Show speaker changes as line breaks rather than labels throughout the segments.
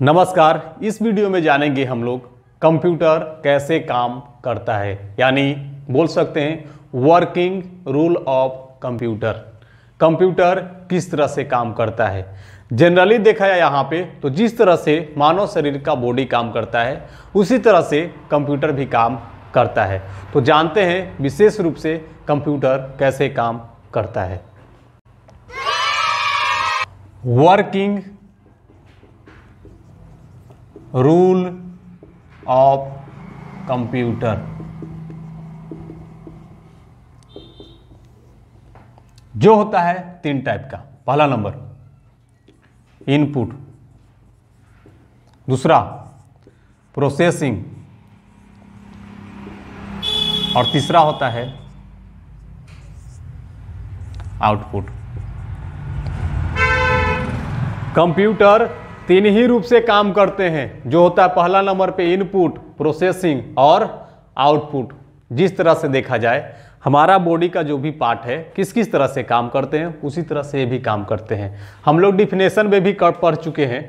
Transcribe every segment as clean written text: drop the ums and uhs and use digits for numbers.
नमस्कार। इस वीडियो में जानेंगे हम लोग कंप्यूटर कैसे काम करता है, यानी बोल सकते हैं working rule of computer. Computer किस तरह से काम करता है। जनरली देखा जाए यहाँ पे तो जिस तरह से मानव शरीर का बॉडी काम करता है उसी तरह से कंप्यूटर भी काम करता है। तो जानते हैं विशेष रूप से कंप्यूटर कैसे काम करता है। Working rule of computer. जो होता है तीन टाइप का। पहला नंबर इनपुट, दूसरा प्रोसेसिंग और तीसरा होता है आउटपुट। कंप्यूटर तीन ही रूप से काम करते हैं, जो होता है पहला नंबर पे इनपुट, प्रोसेसिंग और आउटपुट। जिस तरह से देखा जाए हमारा बॉडी का जो भी पार्ट है किस किस तरह से काम करते हैं उसी तरह से ये भी काम करते हैं। हम लोग डिफिनेशन में भी पढ़ चुके हैं।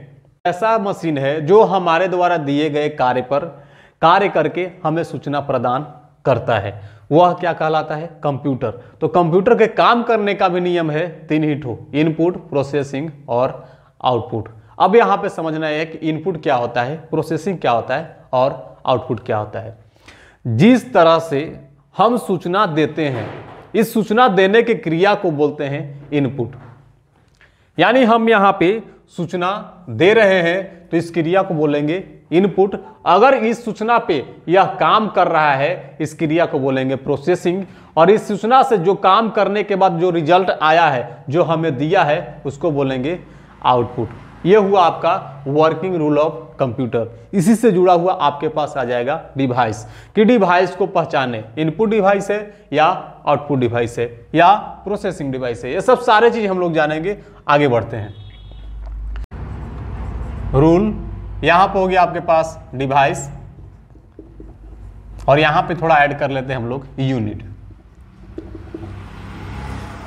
ऐसा मशीन है जो हमारे द्वारा दिए गए कार्य पर कार्य करके हमें सूचना प्रदान करता है, वह क्या कहलाता है? कंप्यूटर। तो कंप्यूटर के काम करने का भी नियम है तीन ही ठो, इनपुट, प्रोसेसिंग और आउटपुट। अब यहाँ पे समझना है कि इनपुट क्या होता है, प्रोसेसिंग क्या होता है और आउटपुट क्या होता है। जिस तरह से हम सूचना देते हैं, इस सूचना देने की क्रिया को बोलते हैं इनपुट। यानी हम यहाँ पे सूचना दे रहे हैं तो इस क्रिया को बोलेंगे इनपुट। अगर इस सूचना पे यह काम कर रहा है इस क्रिया को बोलेंगे प्रोसेसिंग। और इस सूचना से जो काम करने के बाद जो रिजल्ट आया है, जो हमें दिया है, उसको बोलेंगे आउटपुट। ये हुआ आपका वर्किंग रूल ऑफ कंप्यूटर। इसी से जुड़ा हुआ आपके पास आ जाएगा डिवाइस, कि डिवाइस को पहचाने इनपुट डिवाइस है या आउटपुट डिवाइस है या प्रोसेसिंग डिवाइस है। ये सब सारे चीज हम लोग जानेंगे। आगे बढ़ते हैं। रूल यहां पे हो गया आपके पास डिवाइस, और यहां पे थोड़ा ऐड कर लेते हैं हम लोग unit.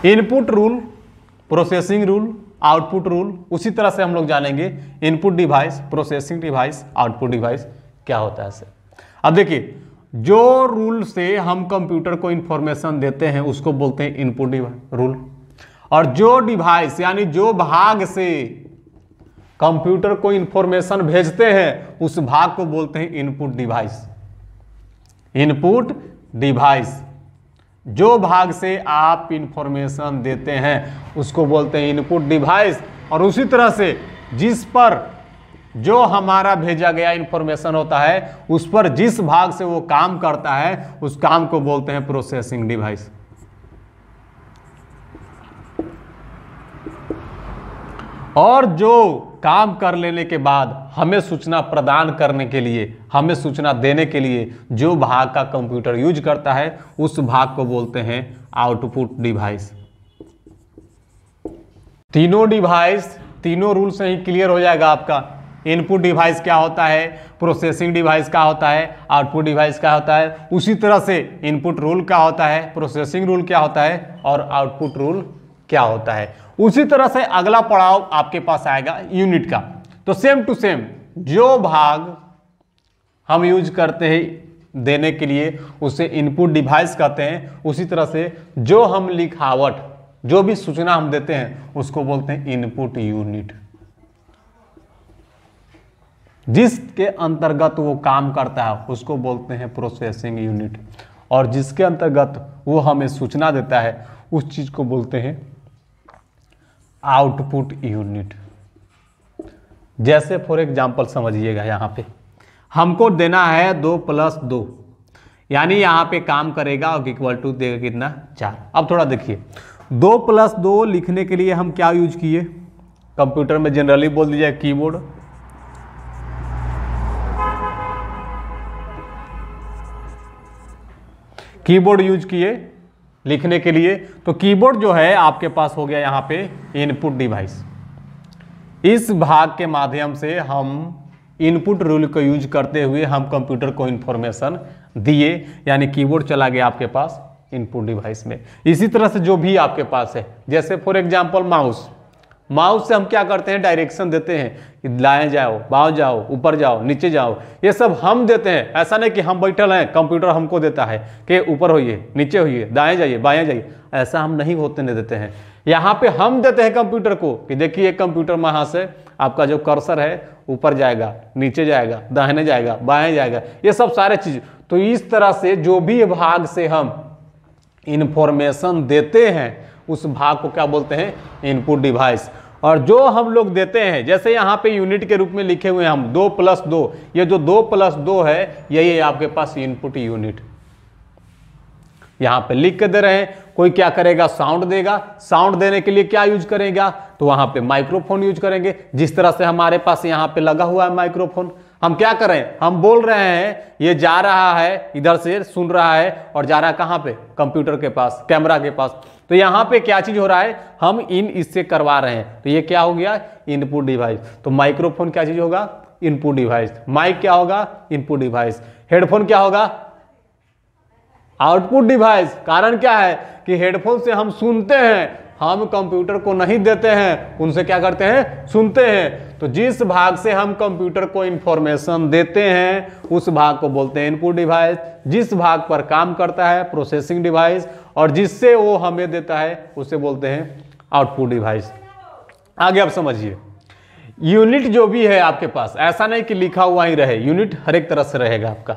Input rule, processing rule, output rule. उसी तरह से हम लोग जानेंगे input device, processing device, output device क्या होता है इसे। अब देखिए, जो रूल से हम कंप्यूटर को इंफॉर्मेशन देते हैं उसको बोलते हैं इनपुट रूल, और जो डिवाइस यानी जो भाग से कंप्यूटर को इंफॉर्मेशन भेजते हैं उस भाग को बोलते हैं इनपुट डिवाइस। इनपुट डिवाइस, जो भाग से आप इंफॉर्मेशन देते हैं उसको बोलते हैं इनपुट डिवाइस। और उसी तरह से जिस पर जो हमारा भेजा गया इंफॉर्मेशन होता है उस पर जिस भाग से वो काम करता है उस काम को बोलते हैं प्रोसेसिंग डिवाइस। और जो काम कर लेने के बाद हमें सूचना प्रदान करने के लिए, हमें सूचना देने के लिए जो भाग का कंप्यूटर यूज करता है उस भाग को बोलते हैं आउटपुट डिवाइस। तीनों डिवाइस, तीनों रूल से ही क्लियर हो जाएगा आपका। इनपुट डिवाइस क्या होता है, प्रोसेसिंग डिवाइस क्या होता है, आउटपुट डिवाइस क्या होता है। उसी तरह से इनपुट रूल क्या होता है, प्रोसेसिंग रूल क्या होता है और आउटपुट रूल क्या होता है। उसी तरह से अगला पड़ाव आपके पास आएगा यूनिट का। तो सेम टू सेम जो भाग हम यूज करते हैं देने के लिए उसे इनपुट डिवाइस कहते हैं। उसी तरह से जो हम लिखावट, जो भी सूचना हम देते हैं उसको बोलते हैं इनपुट यूनिट। जिसके अंतर्गत वो काम करता है उसको बोलते हैं प्रोसेसिंग यूनिट, और जिसके अंतर्गत वो हमें सूचना देता है उस चीज को बोलते हैं आउटपुट यूनिट। जैसे फॉर एग्जांपल समझिएगा, यहाँ पे हमको देना है 2 + 2, यानी यहाँ पे काम करेगा और इक्वल टू देगा कितना, 4। अब थोड़ा देखिए, 2 + 2 लिखने के लिए हम क्या यूज किए, कंप्यूटर में जनरली बोल दीजिए कीबोर्ड। कीबोर्ड यूज किए लिखने के लिए। तो कीबोर्ड जो है आपके पास हो गया यहाँ पे इनपुट डिवाइस। इस भाग के माध्यम से हम इनपुट रूल को यूज करते हुए हम कंप्यूटर को इंफॉर्मेशन दिए, यानी कीबोर्ड चला गया आपके पास इनपुट डिवाइस में। इसी तरह से जो भी आपके पास है, जैसे फॉर एग्जांपल माउस, माउस से हम क्या करते हैं, डायरेक्शन देते हैं कि दाएं जाओ, बाएं जाओ, ऊपर जाओ, नीचे जाओ, ये सब हम देते हैं। ऐसा नहीं कि हम बैठल हैं, कंप्यूटर हमको देता है कि ऊपर होइए, नीचे होइए, दाएं जाइए, बाएं जाइए, ऐसा हम नहीं होते नहीं देते हैं। यहाँ पे हम देते हैं कंप्यूटर को कि देखिए कंप्यूटर में यहाँ से आपका जो कर्सर है ऊपर जाएगा, नीचे जाएगा, दाहिने जाएगा, बाएं जाएगा, ये सब सारे चीज। तो इस तरह से जो भी भाग से हम इंफॉर्मेशन देते हैं उस भाग को क्या बोलते हैं, इनपुट डिवाइस। और जो हम लोग देते हैं, जैसे यहाँ पे यूनिट के रूप में लिखे हुए हैं हम 2+2, ये जो 2+2 है यही आपके पास इनपुट यूनिट यहाँ पे लिख के दे रहे हैं। कोई क्या करेगा, साउंड देगा, साउंड देने के लिए क्या यूज करेगा, तो वहां पे माइक्रोफोन यूज करेंगे। जिस तरह से हमारे पास यहाँ पे लगा हुआ है माइक्रोफोन, हम क्या करें, हम बोल रहे हैं, ये जा रहा है इधर से सुन रहा है और जा रहा है कहाँ पे, कंप्यूटर के पास, कैमरा के पास। तो यहाँ पे क्या चीज हो रहा है, हम इससे करवा रहे हैं, तो ये क्या हो गया, इनपुट डिवाइस। तो माइक्रोफोन क्या चीज होगा, इनपुट डिवाइस। माइक क्या होगा, इनपुट डिवाइस। हेडफोन क्या होगा, आउटपुट डिवाइस। कारण क्या है कि हेडफोन से हम सुनते हैं, हम कंप्यूटर को नहीं देते हैं, उनसे क्या करते हैं, सुनते हैं। तो जिस भाग से हम कंप्यूटर को इंफॉर्मेशन देते हैं उस भाग को बोलते हैं इनपुट डिवाइस। जिस भाग पर काम करता है प्रोसेसिंग डिवाइस, और जिससे वो हमें देता है उसे बोलते हैं आउटपुट डिवाइस। आगे आप समझिए, यूनिट जो भी है आपके पास, ऐसा नहीं कि लिखा हुआ ही रहे, यूनिट हर एक तरह से रहेगा आपका।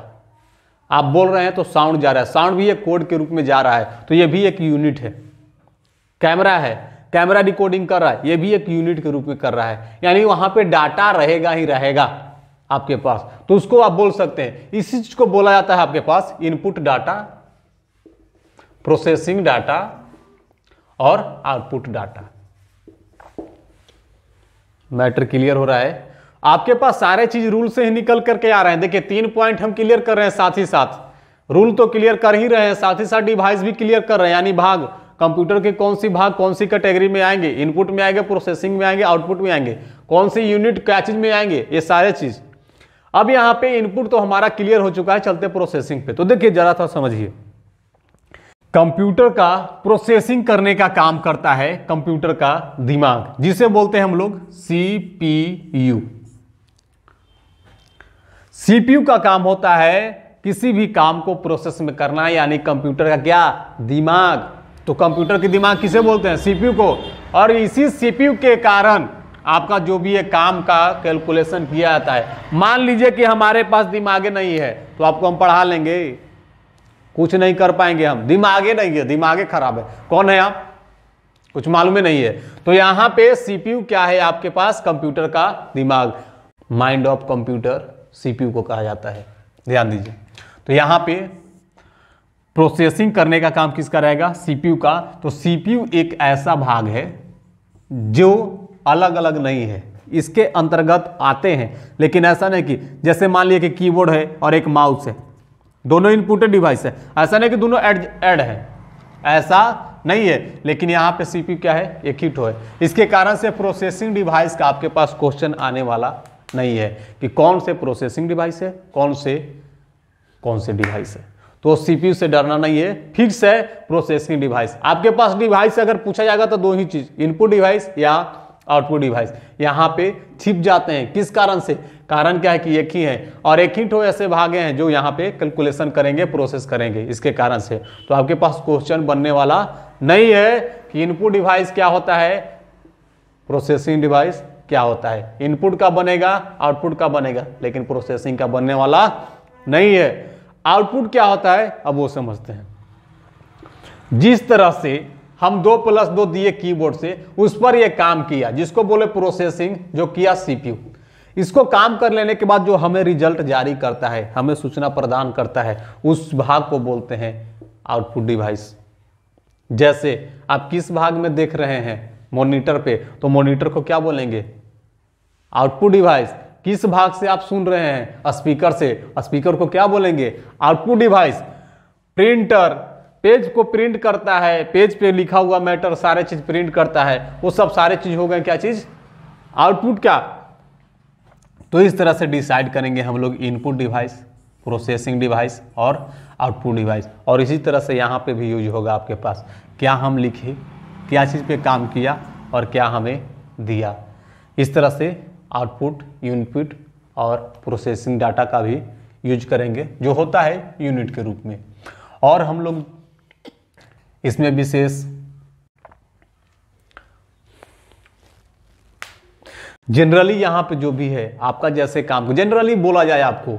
आप बोल रहे हैं तो साउंड जा रहा है, साउंड भी एक कोड के रूप में जा रहा है, तो ये भी एक यूनिट है। कैमरा है, कैमरा डिकोडिंग कर रहा है, ये भी एक यूनिट के रूप में कर रहा है। यानी वहां पे डाटा रहेगा ही रहेगा आपके पास, तो उसको आप बोल सकते हैं। इसी चीज को बोला जाता है आपके पास इनपुट डाटा, प्रोसेसिंग डाटा और आउटपुट डाटा। मैटर क्लियर हो रहा है? आपके पास सारे चीज रूल से ही निकल करके आ रहे हैं। देखिए 3 पॉइंट हम क्लियर कर रहे हैं, साथ ही साथ रूल तो क्लियर कर ही रहे हैं, साथ ही साथ डिवाइस भी क्लियर कर रहे हैं। यानी भाग कंप्यूटर के कौन सी भाग कौन सी कैटेगरी में आएंगे, इनपुट में आएंगे, प्रोसेसिंग में आएंगे, आउटपुट में आएंगे, कौन सी यूनिट क्या चीज में आएंगे, ये सारे चीज। अब यहाँ पे इनपुट तो हमारा क्लियर हो चुका है, चलते प्रोसेसिंग पे। तो देखिए जरा सा समझिए, कंप्यूटर का प्रोसेसिंग करने का काम करता है कंप्यूटर का दिमाग, जिसे बोलते हैं हम लोग सीपीयू। सीपीयू का काम होता है किसी भी काम को प्रोसेस में करना, यानी कंप्यूटर का क्या, दिमाग। तो कंप्यूटर के दिमाग किसे बोलते हैं, सीपीयू को। और इसी सीपीयू के कारण आपका जो भी ये काम का कैलकुलेशन किया जाता है। मान लीजिए कि हमारे पास दिमागे नहीं है, तो आपको हम पढ़ा लेंगे, कुछ नहीं कर पाएंगे हम, दिमागे नहीं है, दिमागे खराब है। कौन है आप, कुछ मालूम ही नहीं है। तो यहां पे सीपीयू क्या है आपके पास, कंप्यूटर का दिमाग, माइंड ऑफ कंप्यूटर सीपीयू को कहा जाता है, ध्यान दीजिए। तो यहां पे प्रोसेसिंग करने का काम किसका रहेगा, सीपीयू का। तो सीपीयू एक ऐसा भाग है जो अलग अलग नहीं है, इसके अंतर्गत आते हैं। लेकिन ऐसा नहीं कि जैसे मान लिया कि कीबोर्ड है और एक माउस है, दोनों इनपुट डिवाइस है, ऐसा नहीं कि दोनों ऐड है, ऐसा नहीं है। लेकिन यहाँ पे सीपीयू क्या है, एक ही ठो है। इसके कारण से प्रोसेसिंग डिवाइस का आपके पास क्वेश्चन आने वाला नहीं है कि कौन से प्रोसेसिंग डिवाइस है, कौन से डिवाइस है। तो सीपीयू से डरना नहीं है, फिक्स है प्रोसेसिंग डिवाइस। आपके पास डिवाइस अगर पूछा जाएगा तो दो ही चीज, इनपुट डिवाइस या आउटपुट डिवाइस, यहाँ पे छिप जाते हैं। किस कारण से, कारण क्या है कि एक ही है, और एक ही ठो ऐसे भागे हैं जो यहाँ पे कैलकुलेशन करेंगे, प्रोसेस करेंगे, इसके कारण से। तो आपके पास क्वेश्चन बनने वाला नहीं है कि इनपुट डिवाइस क्या होता है, प्रोसेसिंग डिवाइस क्या होता है। इनपुट का बनेगा, आउटपुट का बनेगा, लेकिन प्रोसेसिंग का बनने वाला नहीं है। आउटपुट क्या होता है अब वो समझते हैं। जिस तरह से हम 2+2 दिए कीबोर्ड से, उस पर यह काम किया, जिसको बोले प्रोसेसिंग, जो किया सीपीयू। इसको काम कर लेने के बाद जो हमें रिजल्ट जारी करता है, हमें सूचना प्रदान करता है, उस भाग को बोलते हैं आउटपुट डिवाइस। जैसे आप किस भाग में देख रहे हैं, मॉनिटर पे, तो मॉनिटर को क्या बोलेंगे, आउटपुट डिवाइस। किस भाग से आप सुन रहे हैं, स्पीकर से, स्पीकर को क्या बोलेंगे, आउटपुट डिवाइस। प्रिंटर पेज को प्रिंट करता है, पेज पे लिखा हुआ मैटर सारे चीज प्रिंट करता है, वो सब सारे चीज हो गए क्या चीज, आउटपुट क्या। तो इस तरह से डिसाइड करेंगे हम लोग इनपुट डिवाइस, प्रोसेसिंग डिवाइस और आउटपुट डिवाइस। और इसी तरह से यहाँ पे भी यूज होगा आपके पास, क्या हम लिखे, क्या चीज़ पे काम किया और क्या हमें दिया। इस तरह से आउटपुट, इनपुट और प्रोसेसिंग डाटा का भी यूज करेंगे जो होता है यूनिट के रूप में। और हम लोग इसमें विशेष जनरली यहाँ पे जो भी है आपका जैसे काम, जनरली बोला जाए आपको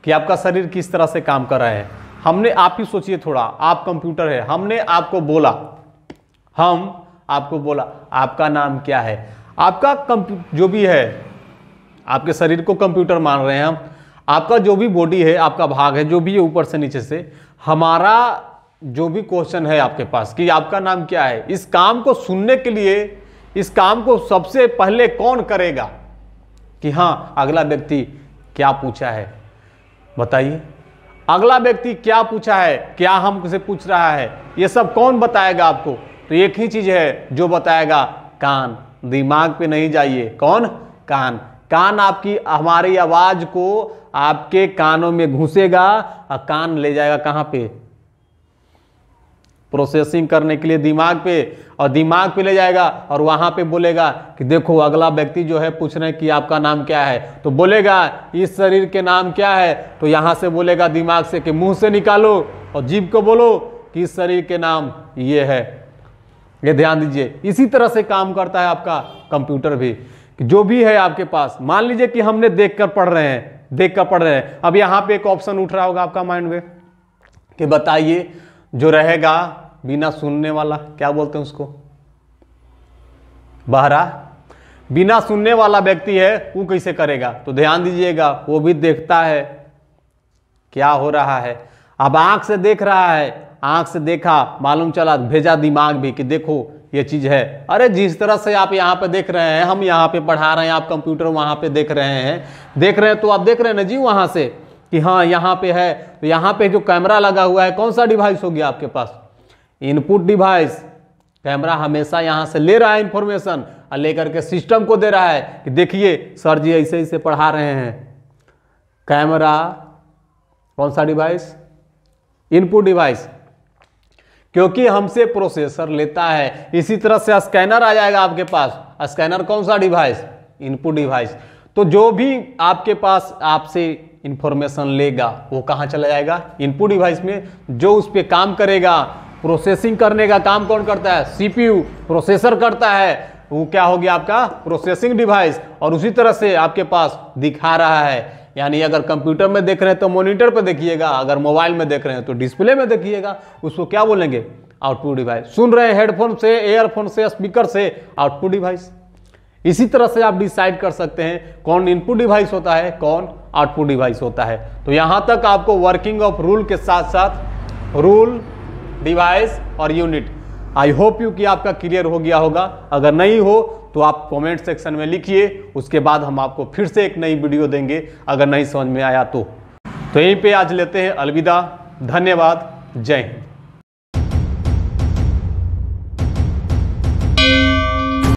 कि आपका शरीर किस तरह से काम कर रहा है। हमने, आप ही सोचिए थोड़ा, आप कंप्यूटर है, हमने आपको बोला, आपका नाम क्या है, आपका जो भी है, आपके शरीर को कंप्यूटर मान रहे हैं हम, आपका जो भी बॉडी है, आपका भाग है जो भी है ऊपर से नीचे से, हमारा जो भी क्वेश्चन है आपके पास कि आपका नाम क्या है, इस काम को सुनने के लिए, इस काम को सबसे पहले कौन करेगा कि हाँ अगला व्यक्ति क्या पूछा है, बताइए अगला व्यक्ति क्या पूछा है, क्या हमसे पूछ रहा है, ये सब कौन बताएगा आपको? तो एक ही चीज है जो बताएगा, कान। दिमाग पे नहीं जाइए, कौन? कान। कान आपकी, हमारी आवाज को आपके कानों में घुसेगा और कान ले जाएगा कहां पे? प्रोसेसिंग करने के लिए दिमाग पे, और दिमाग पे ले जाएगा और वहां पे बोलेगा कि देखो अगला व्यक्ति जो है पूछ रहे हैं कि आपका नाम क्या है, तो बोलेगा इस शरीर के नाम क्या है, तो यहां से बोलेगा दिमाग से कि मुंह से निकालो और जीभ को बोलो कि इस शरीर के नाम ये है। ये ध्यान दीजिए, इसी तरह से काम करता है आपका कंप्यूटर भी। जो भी है आपके पास, मान लीजिए कि हमने देखकर पढ़ रहे हैं, अब यहां पे एक ऑप्शन उठ रहा होगा आपका माइंड में कि बताइए जो रहेगा बिना सुनने वाला, क्या बोलते हैं उसको? बहरा। बिना सुनने वाला व्यक्ति है, वो कैसे करेगा? तो ध्यान दीजिएगा, वो भी देखता है क्या हो रहा है। अब आंख से देख रहा है, आंख से देखा, मालूम चला, भेजा दिमाग भी कि देखो ये चीज है। अरे जिस तरह से आप यहाँ पे देख रहे हैं, हम यहाँ पे पढ़ा रहे हैं, आप कंप्यूटर वहां पे देख रहे हैं, तो आप देख रहे हैं ना जी वहां से कि हाँ यहाँ पे है। तो यहाँ पे जो कैमरा लगा हुआ है, कौन सा डिवाइस हो गया आपके पास? Input device. कैमरा हमेशा यहाँ से ले रहा है इंफॉर्मेशन और लेकर के सिस्टम को दे रहा है कि देखिए सर जी ऐसे ऐसे पढ़ा रहे हैं। कैमरा कौन सा डिवाइस? इनपुट डिवाइस, क्योंकि हमसे प्रोसेसर लेता है। इसी तरह से स्कैनर आ जाएगा आपके पास। स्कैनर कौन सा डिवाइस? Input device. तो जो भी आपके पास आपसे इंफॉर्मेशन लेगा वो कहाँ चला जाएगा? इनपुट डिवाइस में। जो उस पर काम करेगा, प्रोसेसिंग करने का काम कौन करता है? सीपीयू। प्रोसेसर करता है, वो क्या हो गया आपका? Processing device. और उसी तरह से आपके पास दिखा रहा है, यानी अगर कंप्यूटर में देख रहे हैं तो मॉनिटर पर देखिएगा, अगर मोबाइल में देख रहे हैं तो डिस्प्ले में देखिएगा। उसको क्या बोलेंगे? Output device. सुन रहे हैं हेडफोन से, एयरफोन से, स्पीकर से, आउटपुट डिवाइस। इसी तरह से आप डिसाइड कर सकते हैं कौन इनपुट डिवाइस होता है, कौन आउटपुट डिवाइस होता है। तो यहां तक आपको वर्किंग ऑफ रूल के साथ साथ रूल, डिवाइस और यूनिट, आई होप यू कि आपका क्लियर हो गया होगा। अगर नहीं हो तो आप कमेंट सेक्शन में लिखिए, उसके बाद हम आपको फिर से एक नई वीडियो देंगे अगर नहीं समझ में आया तो। यहीं पे आज लेते हैं अलविदा। धन्यवाद। जय हिंद।